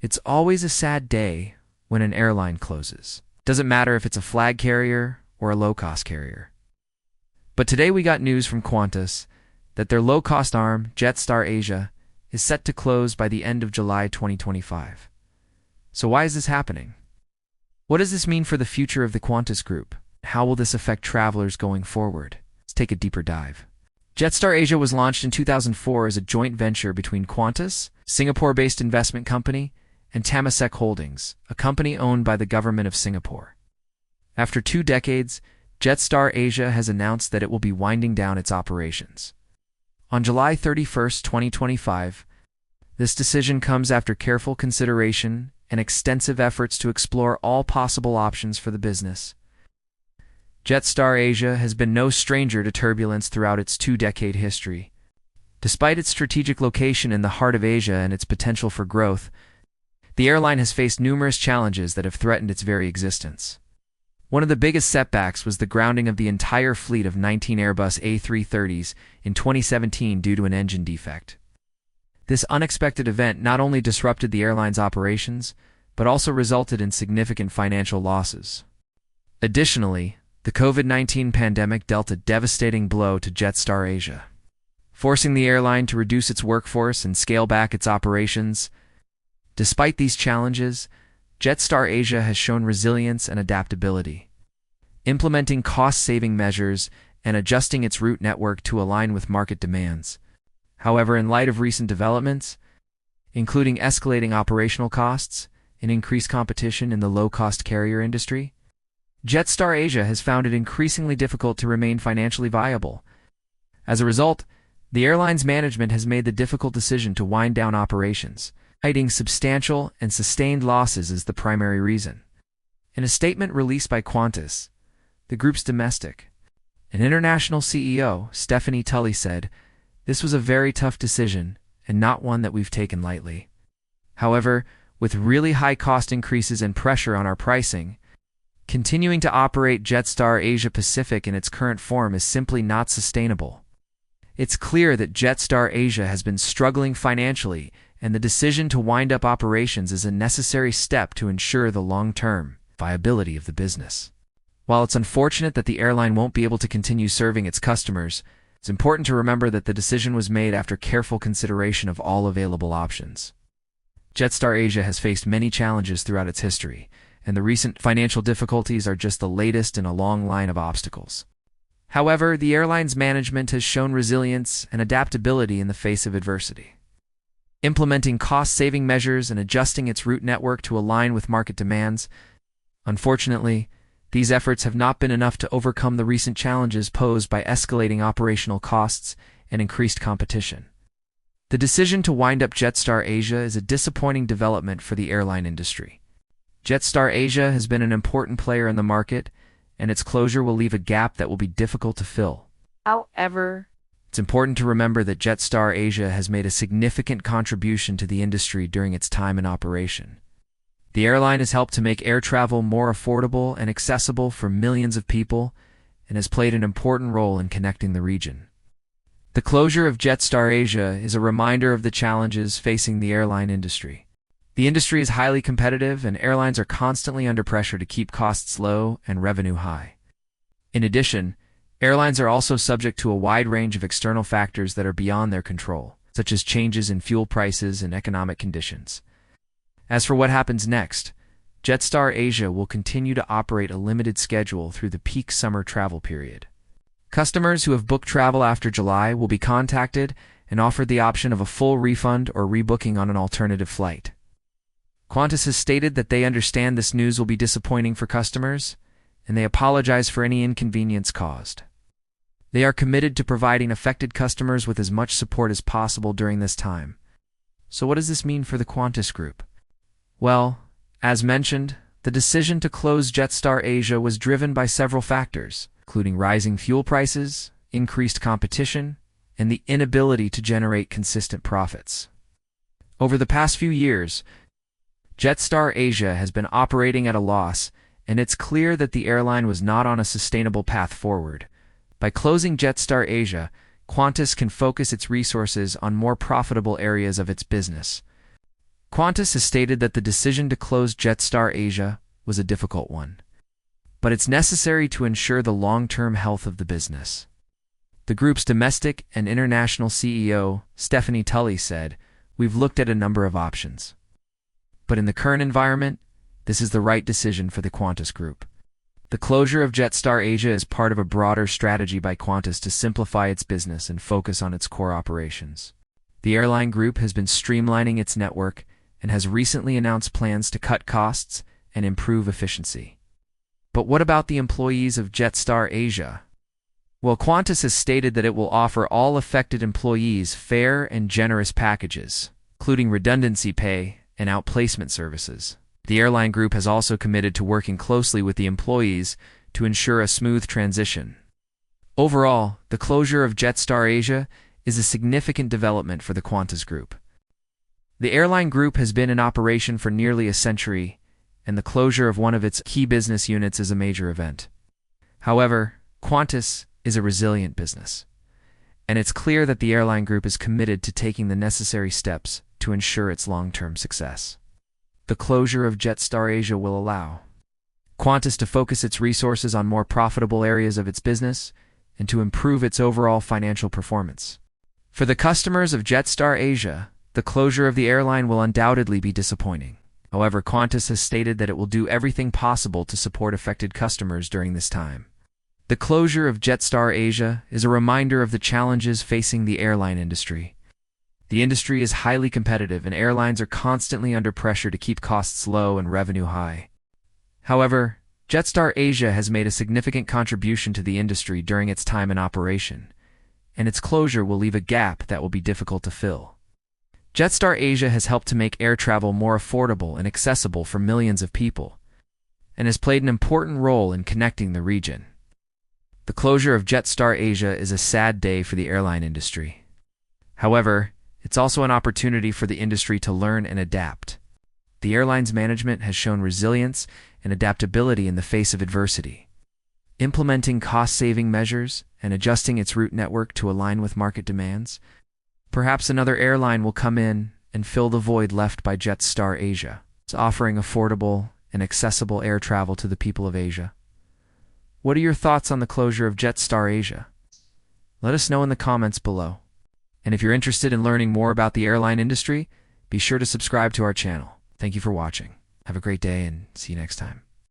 It's always a sad day when an airline closes. Doesn't matter if it's a flag carrier or a low-cost carrier. But today we got news from Qantas that their low-cost arm, Jetstar Asia, is set to close by the end of July 2025. So why is this happening? What does this mean for the future of the Qantas Group? How will this affect travelers going forward? Let's take a deeper dive. Jetstar Asia was launched in 2004 as a joint venture between Qantas, Singapore-based investment company, and Temasek Holdings, a company owned by the government of Singapore. After 2 decades, Jetstar Asia has announced that it will be winding down its operations. On July 31, 2025, this decision comes after careful consideration and extensive efforts to explore all possible options for the business. Jetstar Asia has been no stranger to turbulence throughout its 2-decade history. Despite its strategic location in the heart of Asia and its potential for growth, the airline has faced numerous challenges that have threatened its very existence. One of the biggest setbacks was the grounding of the entire fleet of 19 Airbus A330s in 2017 due to an engine defect. This unexpected event not only disrupted the airline's operations, but also resulted in significant financial losses. Additionally, the COVID-19 pandemic dealt a devastating blow to Jetstar Asia, forcing the airline to reduce its workforce and scale back its operations. Despite these challenges, Jetstar Asia has shown resilience and adaptability, implementing cost-saving measures and adjusting its route network to align with market demands. However, in light of recent developments, including escalating operational costs and increased competition in the low-cost carrier industry, Jetstar Asia has found it increasingly difficult to remain financially viable. As a result, the airline's management has made the difficult decision to wind down operations, citing substantial and sustained losses as the primary reason. In a statement released by Qantas, the group's domestic and international CEO, Stephanie Tully, said, "This was a very tough decision and not one that we've taken lightly. However, with really high cost increases and pressure on our pricing, continuing to operate Jetstar Asia Pacific in its current form is simply not sustainable. It's clear that Jetstar Asia has been struggling financially, and the decision to wind up operations is a necessary step to ensure the long-term viability of the business. While it's unfortunate that the airline won't be able to continue serving its customers, it's important to remember that the decision was made after careful consideration of all available options." Jetstar Asia has faced many challenges throughout its history, and the recent financial difficulties are just the latest in a long line of obstacles. However, the airline's management has shown resilience and adaptability in the face of adversity, implementing cost-saving measures and adjusting its route network to align with market demands. Unfortunately, these efforts have not been enough to overcome the recent challenges posed by escalating operational costs and increased competition. The decision to wind up Jetstar Asia is a disappointing development for the airline industry. Jetstar Asia has been an important player in the market, and its closure will leave a gap that will be difficult to fill. However, it's important to remember that Jetstar Asia has made a significant contribution to the industry during its time in operation. The airline has helped to make air travel more affordable and accessible for millions of people, and has played an important role in connecting the region. The closure of Jetstar Asia is a reminder of the challenges facing the airline industry. The industry is highly competitive, and airlines are constantly under pressure to keep costs low and revenue high. In addition, airlines are also subject to a wide range of external factors that are beyond their control, such as changes in fuel prices and economic conditions. As for what happens next, Jetstar Asia will continue to operate a limited schedule through the peak summer travel period. Customers who have booked travel after July will be contacted and offered the option of a full refund or rebooking on an alternative flight. Qantas has stated that they understand this news will be disappointing for customers, and they apologize for any inconvenience caused. They are committed to providing affected customers with as much support as possible during this time. So what does this mean for the Qantas Group? Well, as mentioned, the decision to close Jetstar Asia was driven by several factors, including rising fuel prices, increased competition, and the inability to generate consistent profits. Over the past few years, Jetstar Asia has been operating at a loss, and it's clear that the airline was not on a sustainable path forward. By closing Jetstar Asia, Qantas can focus its resources on more profitable areas of its business. Qantas has stated that the decision to close Jetstar Asia was a difficult one, but it's necessary to ensure the long-term health of the business. The group's domestic and international CEO, Stephanie Tully, said, "We've looked at a number of options. But in the current environment, this is the right decision for the Qantas Group." The closure of Jetstar Asia is part of a broader strategy by Qantas to simplify its business and focus on its core operations. The airline group has been streamlining its network and has recently announced plans to cut costs and improve efficiency. But what about the employees of Jetstar Asia? Well, Qantas has stated that it will offer all affected employees fair and generous packages, including redundancy pay and outplacement services. The airline group has also committed to working closely with the employees to ensure a smooth transition. Overall, the closure of Jetstar Asia is a significant development for the Qantas Group. The airline group has been in operation for nearly a century, and the closure of one of its key business units is a major event. However, Qantas is a resilient business, and it's clear that the airline group is committed to taking the necessary steps to ensure its long-term success. The closure of Jetstar Asia will allow Qantas to focus its resources on more profitable areas of its business and to improve its overall financial performance. For the customers of Jetstar Asia, the closure of the airline will undoubtedly be disappointing. However, Qantas has stated that it will do everything possible to support affected customers during this time. The closure of Jetstar Asia is a reminder of the challenges facing the airline industry. The industry is highly competitive, and airlines are constantly under pressure to keep costs low and revenue high. However, Jetstar Asia has made a significant contribution to the industry during its time in operation, and its closure will leave a gap that will be difficult to fill. Jetstar Asia has helped to make air travel more affordable and accessible for millions of people, and has played an important role in connecting the region. The closure of Jetstar Asia is a sad day for the airline industry. However, it's also an opportunity for the industry to learn and adapt. The airline's management has shown resilience and adaptability in the face of adversity, implementing cost-saving measures and adjusting its route network to align with market demands. Perhaps another airline will come in and fill the void left by Jetstar Asia, offering affordable and accessible air travel to the people of Asia. What are your thoughts on the closure of Jetstar Asia? Let us know in the comments below. And if you're interested in learning more about the airline industry, be sure to subscribe to our channel. Thank you for watching. Have a great day and see you next time.